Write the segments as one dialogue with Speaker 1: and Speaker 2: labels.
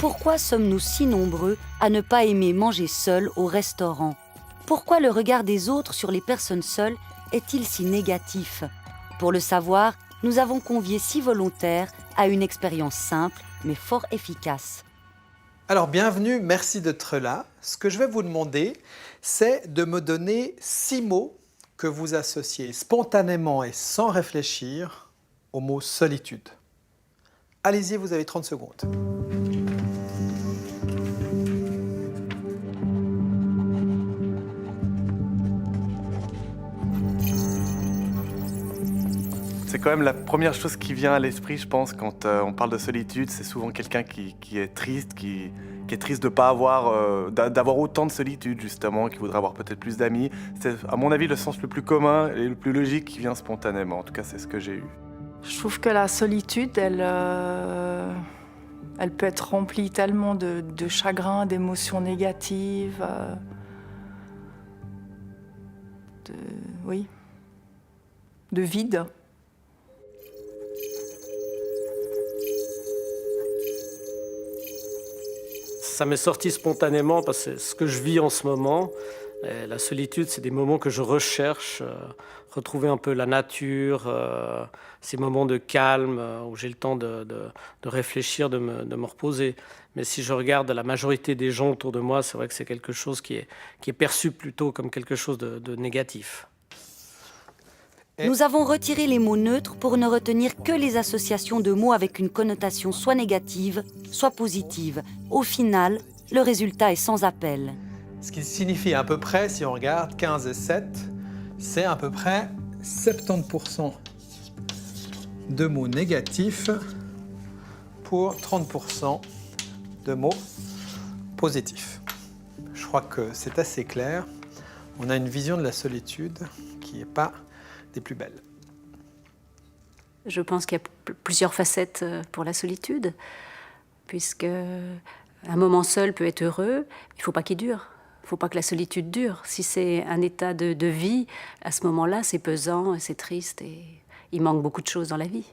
Speaker 1: Pourquoi sommes-nous si nombreux à ne pas aimer manger seul au restaurant? Pourquoi le regard des autres sur les personnes seules est-il si négatif? Pour le savoir, nous avons convié 6 volontaires à une expérience simple mais fort efficace.
Speaker 2: Alors bienvenue, merci d'être là. Ce que je vais vous demander, c'est de me donner 6 mots que vous associez spontanément et sans réfléchir au mot solitude. Allez-y, vous avez 30 secondes.
Speaker 3: C'est quand même la première chose qui vient à l'esprit, je pense, quand on parle de solitude. C'est souvent quelqu'un qui est triste, qui est triste de ne pas avoir, d'avoir autant de solitude, justement, qui voudrait avoir peut-être plus d'amis. C'est, à mon avis, le sens le plus commun et le plus logique qui vient spontanément. En tout cas, c'est ce que j'ai eu.
Speaker 4: Je trouve que la solitude, elle peut être remplie tellement de chagrin, d'émotions négatives, de vide.
Speaker 5: Ça m'est sorti spontanément parce que c'est ce que je vis en ce moment. Et la solitude, c'est des moments que je recherche, retrouver un peu la nature, ces moments de calme où j'ai le temps de réfléchir, de me reposer. Mais si je regarde la majorité des gens autour de moi, c'est vrai que c'est quelque chose qui est perçu plutôt comme quelque chose de négatif.
Speaker 1: Nous avons retiré les mots neutres pour ne retenir que les associations de mots avec une connotation soit négative, soit positive. Au final, le résultat est sans appel.
Speaker 2: Ce qui signifie à peu près, si on regarde 15 et 7, c'est à peu près 70% de mots négatifs pour 30% de mots positifs. Je crois que c'est assez clair. On a une vision de la solitude qui n'est pas des plus belles.
Speaker 6: Je pense qu'il y a plusieurs facettes pour la solitude, puisque un moment seul peut être heureux, il ne faut pas qu'il dure. Il ne faut pas que la solitude dure. Si c'est un état de vie, à ce moment-là, c'est pesant, c'est triste et il manque beaucoup de choses dans la vie.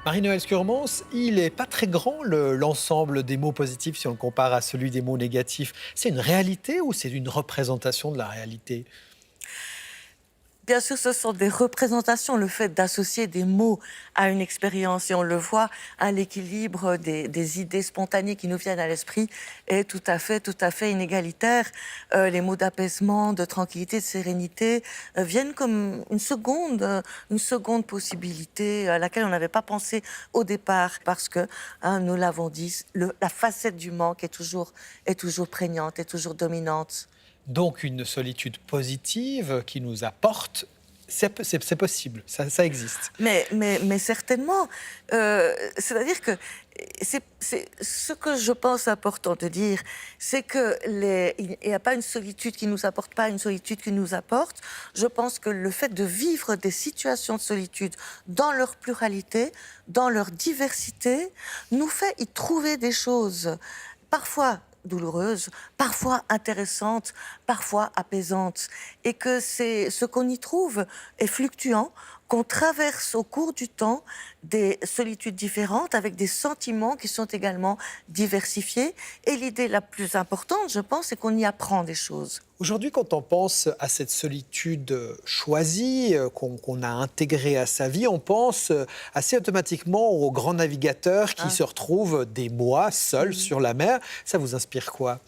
Speaker 2: Marie-Noëlle Scurmans, il n'est pas très grand l'ensemble des mots positifs si on le compare à celui des mots négatifs. C'est une réalité ou c'est une représentation de la réalité ?
Speaker 7: Bien sûr, ce sont des représentations, le fait d'associer des mots à une expérience. Et on le voit, l'équilibre des idées spontanées qui nous viennent à l'esprit est tout à fait inégalitaire. Les mots d'apaisement, de tranquillité, de sérénité viennent comme une seconde possibilité à laquelle on n'avait pas pensé au départ. Parce que, nous l'avons dit, la facette du manque est toujours prégnante, est toujours dominante.
Speaker 2: Donc une solitude positive qui nous apporte, c'est possible, ça existe.
Speaker 7: Mais certainement. C'est-à-dire que c'est ce que je pense important de dire, c'est qu'il n'y a pas une solitude qui ne nous apporte pas, une solitude qui nous apporte. Je pense que le fait de vivre des situations de solitude dans leur pluralité, dans leur diversité, nous fait y trouver des choses, parfois douloureuse, parfois intéressante, parfois apaisante. Et que ce qu'on y trouve est fluctuant, qu'on traverse au cours du temps des solitudes différentes avec des sentiments qui sont également diversifiés. Et l'idée la plus importante, je pense, c'est qu'on y apprend des choses.
Speaker 2: Aujourd'hui, quand on pense à cette solitude choisie, qu'on a intégrée à sa vie, on pense assez automatiquement aux grands navigateurs qui se retrouvent des mois seuls sur la mer. Ça vous inspire quoi ?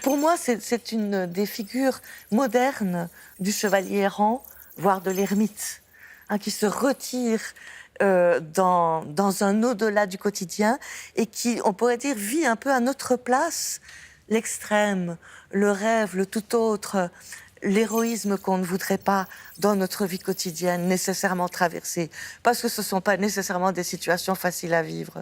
Speaker 7: Pour moi, c'est une des figures modernes du chevalier errant, voire de l'ermite, qui se retire dans un au-delà du quotidien et qui, on pourrait dire, vit un peu à notre place l'extrême, le rêve, le tout autre, l'héroïsme qu'on ne voudrait pas dans notre vie quotidienne nécessairement traverser, parce que ce ne sont pas nécessairement des situations faciles à vivre.